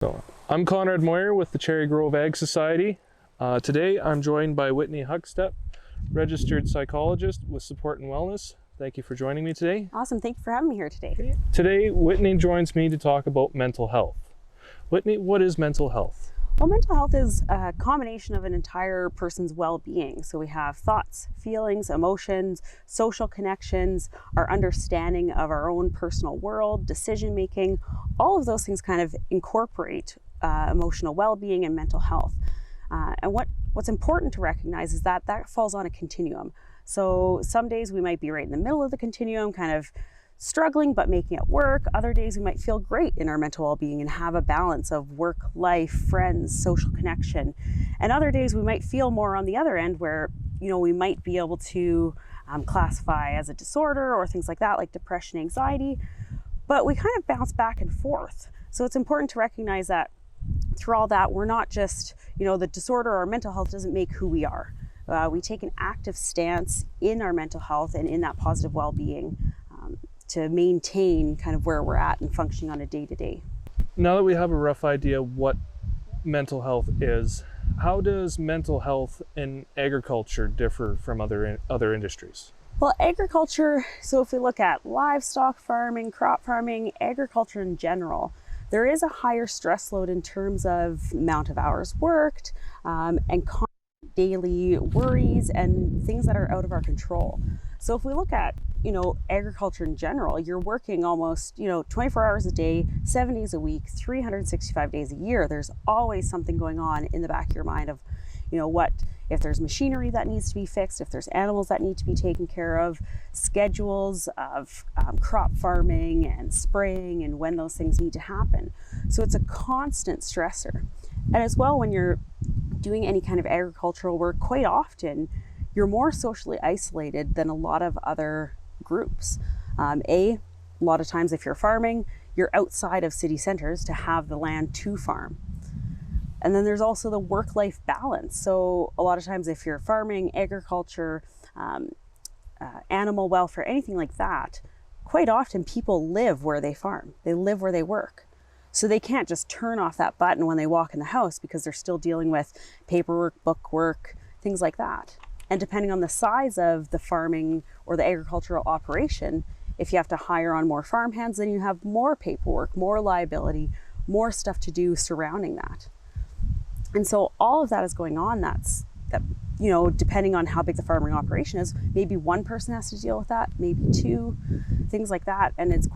So, I'm Konrad Moyer with the Cherry Grove Ag Society. Today I'm joined by Whitney Huckstep, registered psychologist with Support and Wellness. Thank you for joining me today. Awesome, thank you for having me here today. Okay. Today, Whitney joins me to talk about mental health. Whitney, what is mental health? Well, mental health is a combination of an entire person's well-being. So we have thoughts, feelings, emotions, social connections, our understanding of our own personal world, decision-making. All of those things kind of incorporate emotional well-being and mental health. And what's important to recognize is that that falls on a continuum. So some days we might be right in the middle of the continuum, kind of struggling but making it work. Other days we might feel great in our mental well-being and have a balance of work, life, friends, social connection. And other days we might feel more on the other end where, we might be able to classify as a disorder or things like that, like depression, anxiety, but we kind of bounce back and forth. So it's important to recognize that through all that, we're not just, the disorder or mental health doesn't make who we are. We take an active stance in our mental health and in that positive well-being to maintain kind of where we're at and functioning on a day-to-day. Now that we have a rough idea what mental health is, how does mental health in agriculture differ from other industries? Well, agriculture, so if we look at livestock farming, crop farming, agriculture in general, there is a higher stress load in terms of amount of hours worked and daily worries and things that are out of our control. So if we look at, agriculture in general, you're working almost, 24 hours a day, 7 days a week, 365 days a year. There's always something going on in the back of your mind of, what if there's machinery that needs to be fixed, if there's animals that need to be taken care of, schedules of crop farming and spraying and when those things need to happen. So it's a constant stressor. And as well, when you're doing any kind of agricultural work, quite often you're more socially isolated than a lot of other groups. A lot of times if you're farming, you're outside of city centers to have the land to farm. And then there's also the work-life balance. So a lot of times if you're farming, agriculture, animal welfare, anything like that, quite often people live where they farm. They live where they work. So they can't just turn off that button when they walk in the house because they're still dealing with paperwork, book work, things like that. And depending on the size of the farming or the agricultural operation, if you have to hire on more farm hands, then you have more paperwork, more liability, more stuff to do surrounding that. And so all of that is going on. Depending on how big the farming operation is, maybe one person has to deal with that, maybe two, things like that. And it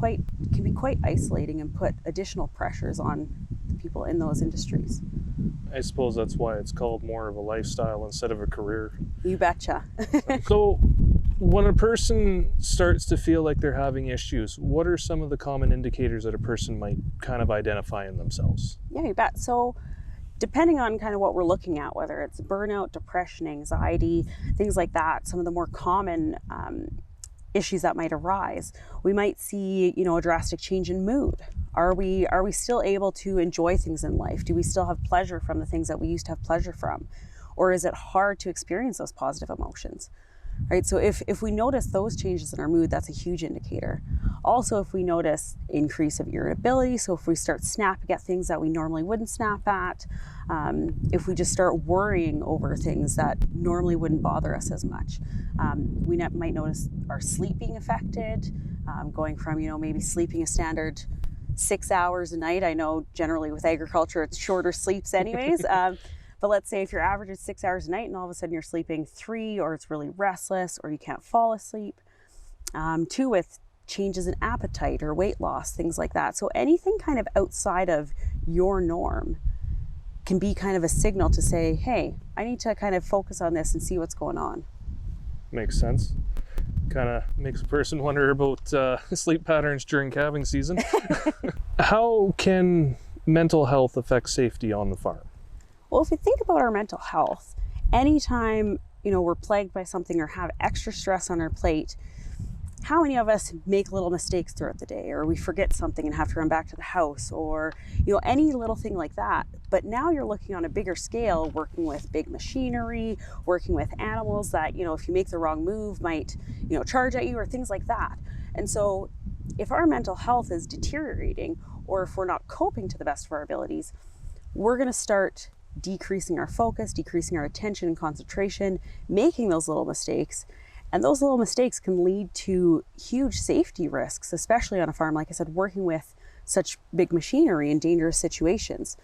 can be quite isolating and put additional pressures on the people in those industries. I suppose that's why it's called more of a lifestyle instead of a career. You betcha. So when a person starts to feel like they're having issues, what are some of the common indicators that a person might kind of identify in themselves? Yeah, you bet. So depending on kind of what we're looking at, whether it's burnout, depression, anxiety, things like that, some of the more common issues that might arise, we might see, a drastic change in mood. Are we still able to enjoy things in life? Do we still have pleasure from the things that we used to have pleasure from? Or is it hard to experience those positive emotions? Right? So if we notice those changes in our mood, that's a huge indicator. Also, if we notice increase of irritability, so if we start snapping at things that we normally wouldn't snap at, if we just start worrying over things that normally wouldn't bother us as much, we might notice our sleep being affected, going from, maybe sleeping a standard 6 hours a night. I know generally with agriculture, it's shorter sleeps anyways. But let's say if your average is 6 hours a night and all of a sudden you're sleeping 3, or it's really restless, or you can't fall asleep. 2, with changes in appetite or weight loss, things like that. So anything kind of outside of your norm can be kind of a signal to say, hey, I need to kind of focus on this and see what's going on. Makes sense. Kind of makes a person wonder about sleep patterns during calving season. How can mental health affect safety on the farm? Well, if we think about our mental health, anytime, we're plagued by something or have extra stress on our plate, how many of us make little mistakes throughout the day, or we forget something and have to run back to the house, or any little thing like that? But now you're looking on a bigger scale, working with big machinery, working with animals that if you make the wrong move might charge at you, or things like that. And so if our mental health is deteriorating, or if we're not coping to the best of our abilities, we're going to start decreasing our focus, decreasing our attention and concentration, making those little mistakes. And those little mistakes can lead to huge safety risks, especially on a farm, like I said, working with such big machinery in dangerous situations.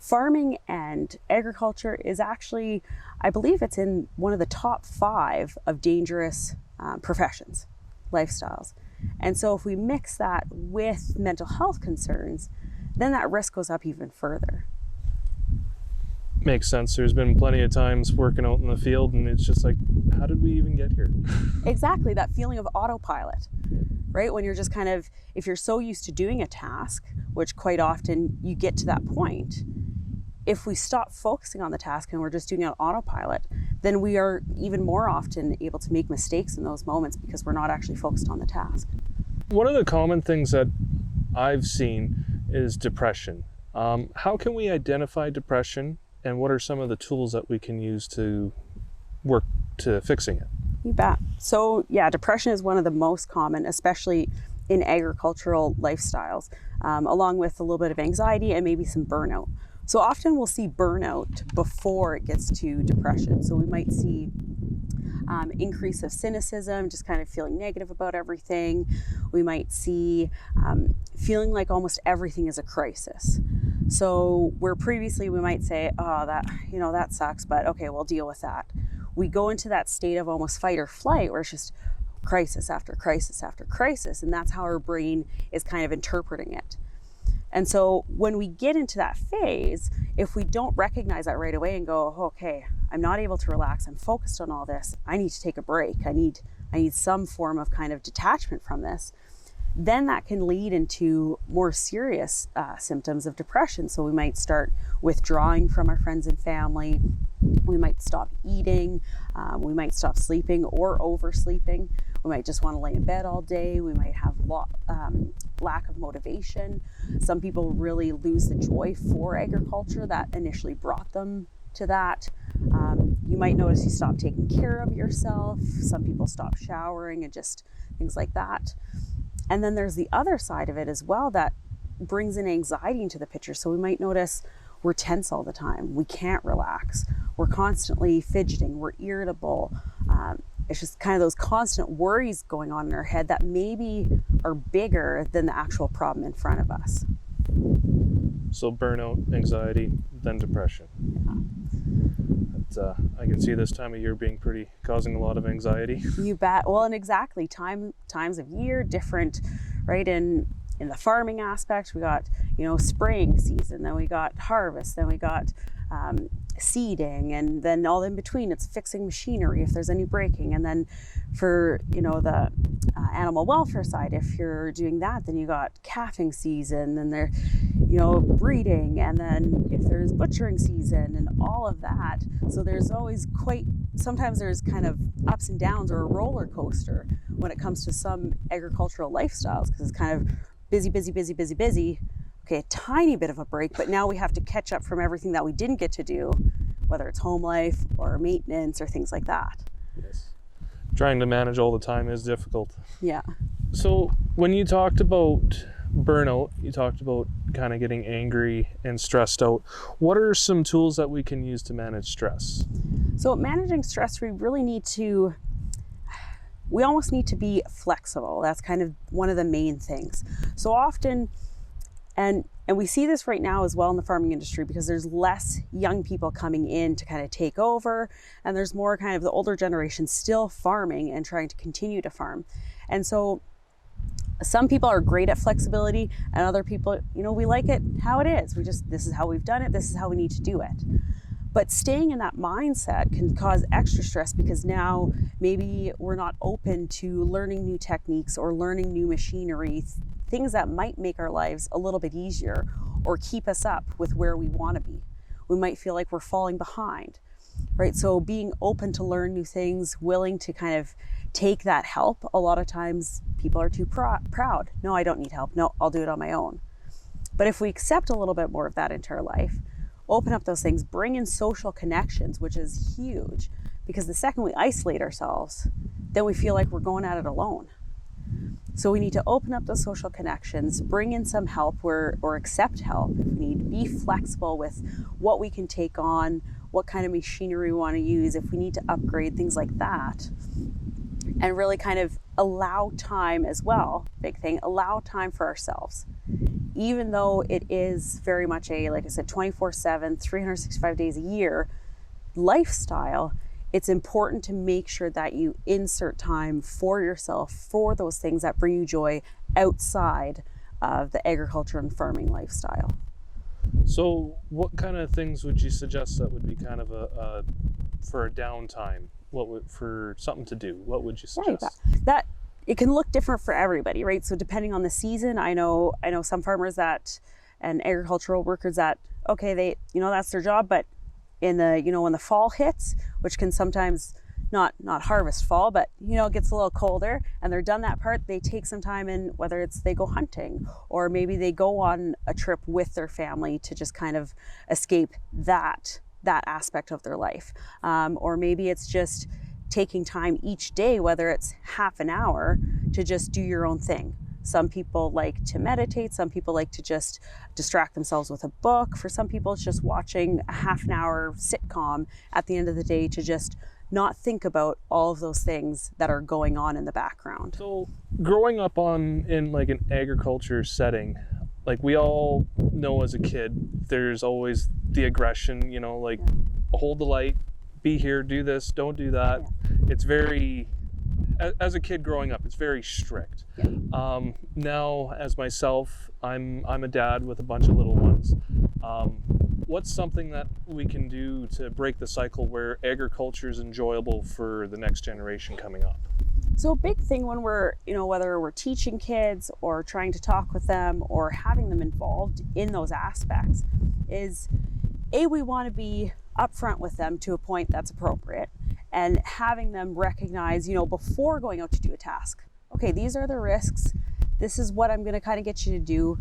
Farming and agriculture is actually, I believe it's in one of the top 5 of dangerous professions, lifestyles. And so if we mix that with mental health concerns, then that risk goes up even further. Makes sense. There's been plenty of times working out in the field and it's just like, how did we even get here? Exactly, that feeling of autopilot, right? When you're just kind of, if you're so used to doing a task, which quite often you get to that point, if we stop focusing on the task and we're just doing it on autopilot, then we are even more often able to make mistakes in those moments because we're not actually focused on the task. One of the common things that I've seen is depression. How can we identify depression, and what are some of the tools that we can use to work to fixing it? You bet. So yeah, depression is one of the most common, especially in agricultural lifestyles, along with a little bit of anxiety and maybe some burnout. So often we'll see burnout before it gets to depression. So we might see increase of cynicism, just kind of feeling negative about everything. We might see feeling like almost everything is a crisis. So where previously we might say, oh, that sucks, but okay, we'll deal with that. We go into that state of almost fight or flight where it's just crisis after crisis after crisis. And that's how our brain is kind of interpreting it. And so when we get into that phase, if we don't recognize that right away and go, okay, I'm not able to relax, I'm focused on all this, I need to take a break, I need some form of kind of detachment from this, then that can lead into more serious symptoms of depression. So we might start withdrawing from our friends and family, we might stop eating, we might stop sleeping or oversleeping. We might just want to lay in bed all day. We might have lack of motivation. Some people really lose the joy for agriculture that initially brought them to that. You might notice you stop taking care of yourself. Some people stop showering and just things like that. And then there's the other side of it as well that brings in anxiety into the picture. So we might notice we're tense all the time. We can't relax. We're constantly fidgeting. We're irritable. It's just kind of those constant worries going on in our head that maybe are bigger than the actual problem in front of us. So burnout, anxiety, then depression. Yeah. I can see this time of year being causing a lot of anxiety. You bet. Well, and exactly, times of year, different, right? In the farming aspect, we got, spring season, then we got harvest, then we got seeding, and then all in between it's fixing machinery if there's any breaking. And then for the animal welfare side, if you're doing that, then you got calving season, and they're breeding, and then if there's butchering season and all of that. So there's always sometimes there's kind of ups and downs, or a roller coaster when it comes to some agricultural lifestyles, because it's kind of busy. Okay, a tiny bit of a break, but now we have to catch up from everything that we didn't get to do, whether it's home life or maintenance or things like that. Yes. Trying to manage all the time is difficult. Yeah. So when you talked about burnout, you talked about kind of getting angry and stressed out. What are some tools that we can use to manage stress? So managing stress, we almost need to be flexible. That's kind of one of the main things. So often, and we see this right now as well in the farming industry, because there's less young people coming in to kind of take over, and there's more kind of the older generation still farming and trying to continue to farm. And so some people are great at flexibility, and other people, we like it how it is. This is how we've done it, this is how we need to do it. But staying in that mindset can cause extra stress, because now maybe we're not open to learning new techniques or learning new machinery, things that might make our lives a little bit easier or keep us up with where we want to be. We might feel like we're falling behind, right? So being open to learn new things, willing to kind of take that help. A lot of times people are too proud. No, I don't need help. No, I'll do it on my own. But if we accept a little bit more of that into our life, open up those things, bring in social connections, which is huge, because the second we isolate ourselves, then we feel like we're going at it alone. So we need to open up those social connections, bring in some help or accept help. We need to be flexible with what we can take on, what kind of machinery we want to use, if we need to upgrade, things like that. And really kind of allow time as well, big thing, allow time for ourselves. Even though it is very much a, like I said, 24/7, 365 days a year lifestyle, it's important to make sure that you insert time for yourself, for those things that bring you joy outside of the agriculture and farming lifestyle. So, what kind of things would you suggest that would be kind of for a downtime? For something to do? What would you suggest? Yeah, that it can look different for everybody, right? So depending on the season, I know some farmers that and agricultural workers that they that's their job, but in the when the fall hits, which can sometimes not harvest fall, but it gets a little colder and they're done that part, they take some time in, whether it's they go hunting or maybe they go on a trip with their family to just kind of escape that aspect of their life, or maybe it's just taking time each day, whether it's half an hour, to just do your own thing. Some people like to meditate, some people like to just distract themselves with a book. For some people, it's just watching a half an hour sitcom at the end of the day to just not think about all of those things that are going on in the background. So, growing up in like an agriculture setting, like we all know as a kid, there's always the aggression, like hold the light, be here, do this, don't do that. Yeah. It's very, as a kid growing up, it's very strict. Yeah. Now, as myself, I'm a dad with a bunch of little ones. What's something that we can do to break the cycle where agriculture is enjoyable for the next generation coming up? So a big thing when we're, whether we're teaching kids or trying to talk with them or having them involved in those aspects is, we want to be upfront with them to a point that's appropriate, and having them recognize, before going out to do a task, okay, these are the risks. This is what I'm going to kind of get you to do.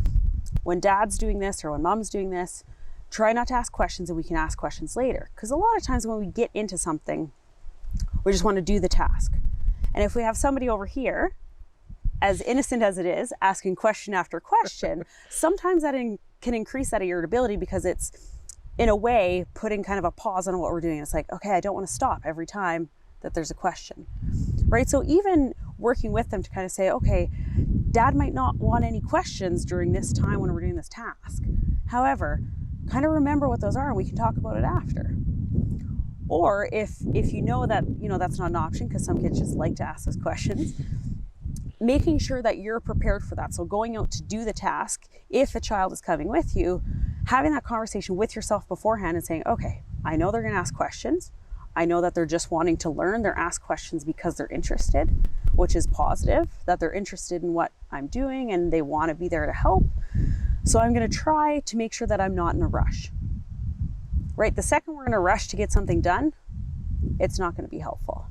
When dad's doing this or when mom's doing this, try not to ask questions, and we can ask questions later. Because a lot of times when we get into something, we just want to do the task. And if we have somebody over here, as innocent as it is, asking question after question, sometimes that can increase that irritability, because it's, in a way, putting kind of a pause on what we're doing. It's like, okay, I don't want to stop every time that there's a question, right? So even working with them to kind of say, okay, dad might not want any questions during this time when we're doing this task. However, kind of remember what those are, and we can talk about it after. Or if you know that that's not an option, because some kids just like to ask those questions, making sure that you're prepared for that. So going out to do the task, if a child is coming with you, having that conversation with yourself beforehand and saying, okay, I know they're going to ask questions. I know that they're just wanting to learn. They're asked questions because they're interested, which is positive, that they're interested in what I'm doing and they want to be there to help. So I'm going to try to make sure that I'm not in a rush. Right? The second we're in a rush to get something done, it's not going to be helpful.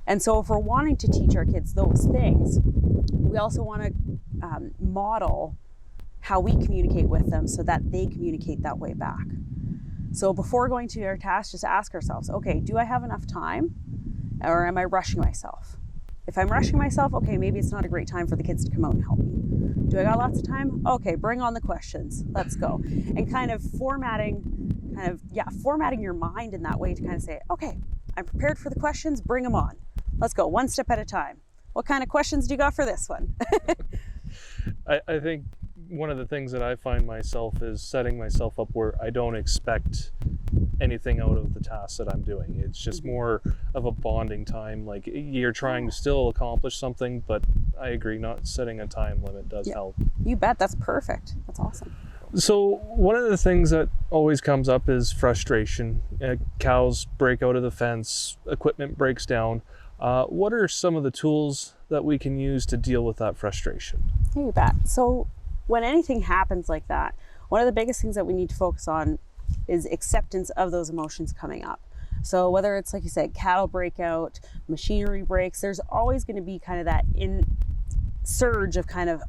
And so if we're wanting to teach our kids those things, we also want to model how we communicate with them so that they communicate that way back. So before going to our task, just ask ourselves, okay, do I have enough time, or am I rushing myself? If I'm rushing myself, okay, maybe it's not a great time for the kids to come out and help me. Do I got lots of time? Okay, bring on the questions. Let's go. And kind of formatting your mind in that way to kind of say, okay, I'm prepared for the questions, bring them on. Let's go, one step at a time. What kind of questions do you got for this one? I think one of the things that I find myself is setting myself up where I don't expect anything out of the tasks that I'm doing. It's just more of a bonding time. Like, you're trying to still accomplish something, but I agree, not setting a time limit does help. You bet, that's perfect. That's awesome. So one of the things that always comes up is frustration. Cows break out of the fence, equipment breaks down. What are some of the tools that we can use to deal with that frustration? You bet. So when anything happens like that, one of the biggest things that we need to focus on is acceptance of those emotions coming up. So whether it's, like you said, cattle break out, machinery breaks, there's always going to be kind of that surge of kind of,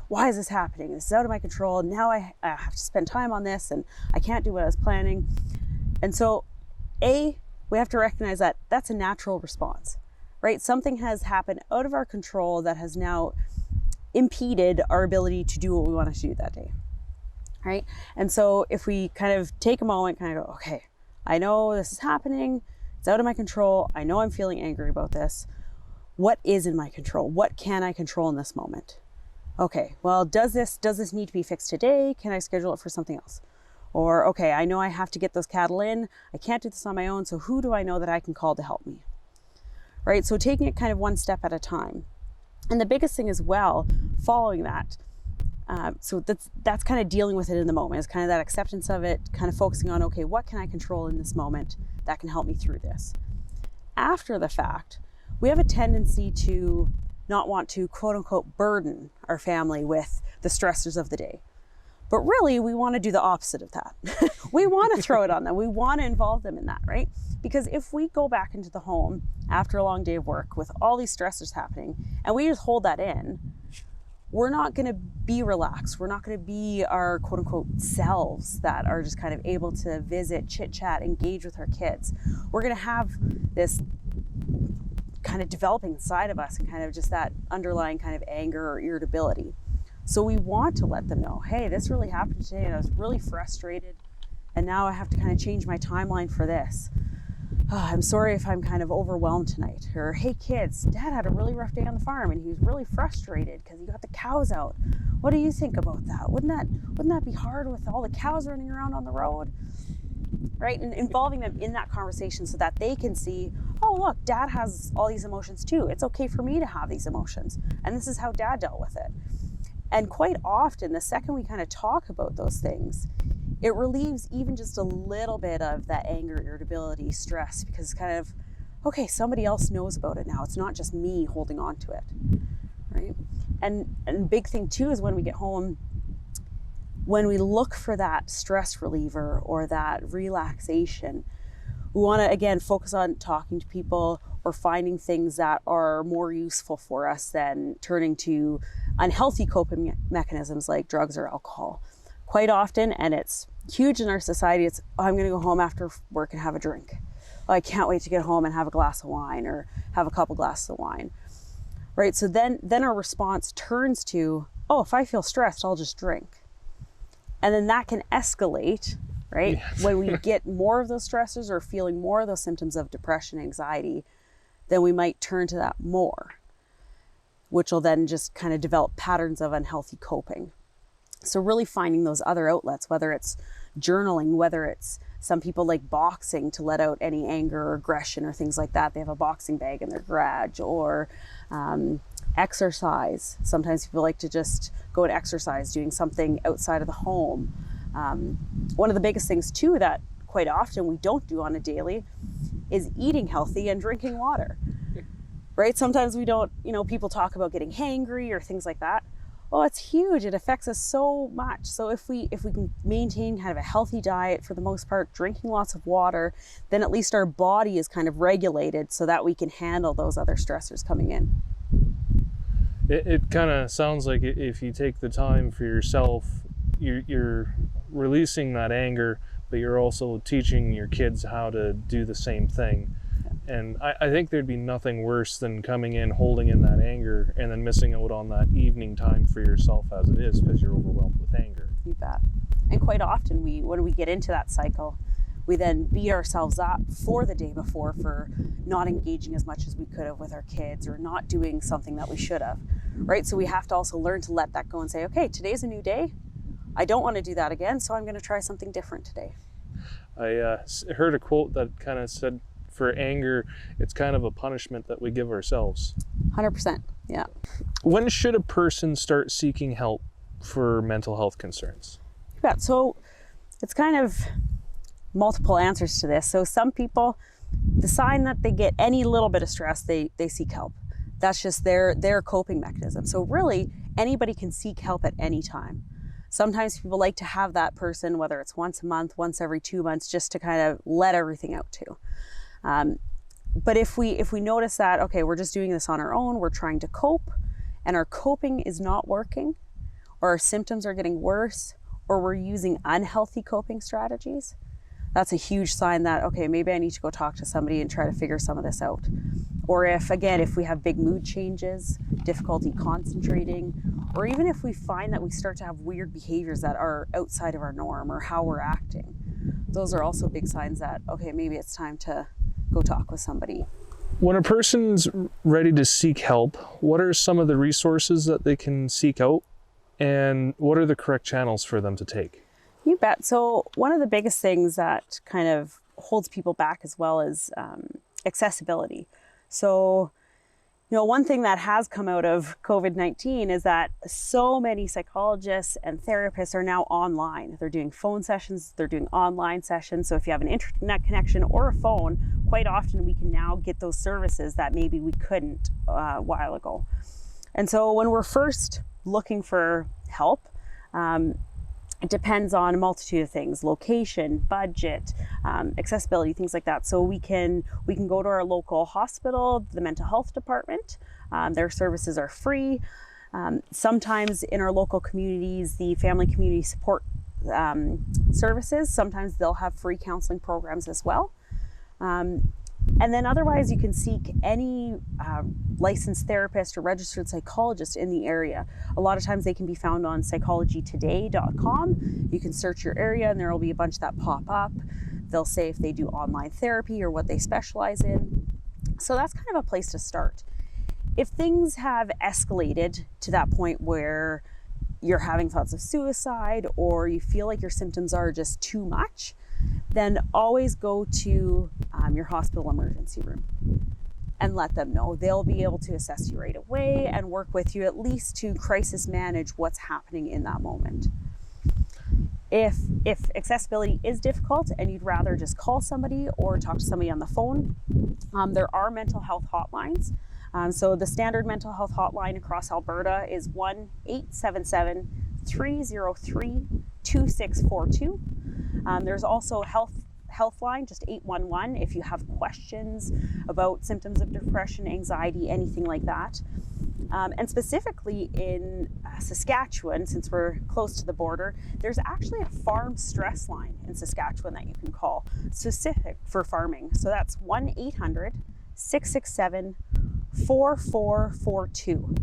why is this happening? This is out of my control. Now I have to spend time on this and I can't do what I was planning. And so we have to recognize that that's a natural response. right? Something has happened out of our control that has now impeded our ability to do what we want to do that day, right? And so if we kind of take a moment, kind of go, okay, I know this is happening, it's out of my control, I know I'm feeling angry about this. What is in my control? What can I control in this moment? Okay, well, does this need to be fixed today? Can I schedule it for something else? Or, okay, I know I have to get those cattle in, I can't do this on my own, so who do I know that I can call to help me? Right? So taking it kind of one step at a time. And the biggest thing as well, following that, so that's kind of dealing with it in the moment, is kind of that acceptance of it, kind of focusing on, okay, what can I control in this moment that can help me through this? After the fact, we have a tendency to not want to, quote unquote, burden our family with the stressors of the day. But really, we want to do the opposite of that. We want to throw it on them. We want to involve them in that, right? Because if we go back into the home after a long day of work with all these stressors happening and we just hold that in, we're not going to be relaxed. We're not going to be our quote unquote selves that are just kind of able to visit, chit chat, engage with our kids. We're going to have this kind of developing inside of us and kind of just that underlying kind of anger or irritability. So we want to let them know, hey, this really happened today and I was really frustrated and now I have to kind of change my timeline for this. Oh, I'm sorry if I'm kind of overwhelmed tonight. Or, hey kids, Dad had a really rough day on the farm and he was really frustrated because he got the cows out. What do you think about that? Wouldn't that be hard with all the cows running around on the road? Right? And involving them in that conversation so that they can see, oh look, Dad has all these emotions too. It's okay for me to have these emotions. And this is how Dad dealt with it. And quite often, the second we kind of talk about those things, it relieves even just a little bit of that anger, irritability, stress, because it's kind of, okay, somebody else knows about it now. It's not just me holding on to it, right? And big thing too is when we get home, when we look for that stress reliever or that relaxation, we want to, again, focus on talking to people or finding things that are more useful for us than turning to unhealthy coping mechanisms like drugs or alcohol. Quite often, and it's huge in our society, it's, oh, I'm going to go home after work and have a drink. Oh, I can't wait to get home and have a glass of wine or have a couple glasses of wine. Right? So then our response turns to, oh, if I feel stressed, I'll just drink. And then that can escalate, right? Yes. When we get more of those stressors or feeling more of those symptoms of depression, anxiety, then we might turn to that more, which will then just kind of develop patterns of unhealthy coping. So really finding those other outlets, whether it's journaling, whether it's some people like boxing to let out any anger or aggression or things like that. They have a boxing bag in their garage, or exercise. Sometimes people like to just go and exercise, doing something outside of the home. One of the biggest things too that quite often we don't do on a daily is eating healthy and drinking water, right? Sometimes we don't, people talk about getting hangry or things like that. Oh, it's huge. It affects us so much. So if we can maintain kind of a healthy diet for the most part, drinking lots of water, then at least our body is kind of regulated so that we can handle those other stressors coming in. It kind of sounds like if you take the time for yourself, you're releasing that anger, but you're also teaching your kids how to do the same thing. And I think there'd be nothing worse than coming in, holding in that anger, and then missing out on that evening time for yourself as it is because you're overwhelmed with anger. You bet. And quite often, when we get into that cycle, we then beat ourselves up for the day before for not engaging as much as we could have with our kids or not doing something that we should have, right? So we have to also learn to let that go and say, okay, today's a new day. I don't want to do that again, so I'm going to try something different today. I heard a quote that kind of said, for anger, it's kind of a punishment that we give ourselves. 100%, yeah. When should a person start seeking help for mental health concerns? Yeah, so it's kind of multiple answers to this. So some people, the sign that they get any little bit of stress, they seek help. That's just their coping mechanism. So really, anybody can seek help at any time. Sometimes people like to have that person, whether it's once a month, once every 2 months, just to kind of let everything out to. But if we notice that, okay, we're just doing this on our own, we're trying to cope, and our coping is not working, or our symptoms are getting worse, or we're using unhealthy coping strategies, that's a huge sign that, okay, maybe I need to go talk to somebody and try to figure some of this out. Or if we have big mood changes, difficulty concentrating, or even if we find that we start to have weird behaviors that are outside of our norm or how we're acting, those are also big signs that, okay, maybe it's time to go talk with somebody. When a person's ready to seek help, what are some of the resources that they can seek out, and what are the correct channels for them to take? You bet. So one of the biggest things that kind of holds people back as well is accessibility. So, one thing that has come out of COVID-19 is that so many psychologists and therapists are now online. They're doing phone sessions, they're doing online sessions. So if you have an internet connection or a phone, quite often we can now get those services that maybe we couldn't a while ago. And so when we're first looking for help, it depends on a multitude of things: location, budget, accessibility, things like that. So we can go to our local hospital, the mental health department. Their services are free. Sometimes in our local communities, the family community support services, sometimes they'll have free counseling programs as well. And then otherwise, you can seek any licensed therapist or registered psychologist in the area. A lot of times they can be found on psychologytoday.com. You can search your area and there will be a bunch that pop up. They'll say if they do online therapy or what they specialize in. So that's kind of a place to start. If things have escalated to that point where you're having thoughts of suicide or you feel like your symptoms are just too much, then always go to your hospital emergency room and let them know. They'll be able to assess you right away and work with you at least to crisis manage what's happening in that moment. If accessibility is difficult and you'd rather just call somebody or talk to somebody on the phone, there are mental health hotlines. So the standard mental health hotline across Alberta is 1-877-303-2642. There's also Healthline, just 811, if you have questions about symptoms of depression, anxiety, anything like that. And specifically in Saskatchewan, since we're close to the border, there's actually a farm stress line in Saskatchewan that you can call, specific for farming. So that's 1-800-667-4442.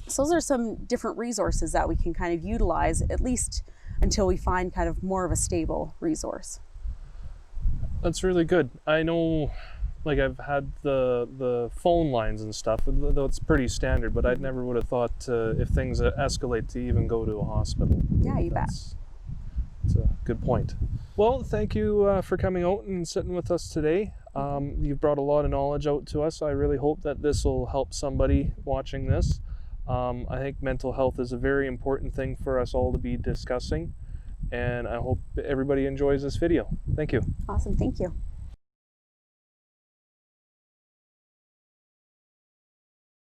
So those are some different resources that we can kind of utilize, at least until we find kind of more of a stable resource. That's really good. I know, like, I've had the phone lines and stuff, though it's pretty standard, but I never would have thought if things escalate to even go to a hospital. Yeah, you bet. It's a good point. Well, thank you for coming out and sitting with us today. You've brought a lot of knowledge out to us. I really hope that this will help somebody watching this. I think mental health is a very important thing for us all to be discussing, and I hope everybody enjoys this video. Thank you. Awesome, thank you.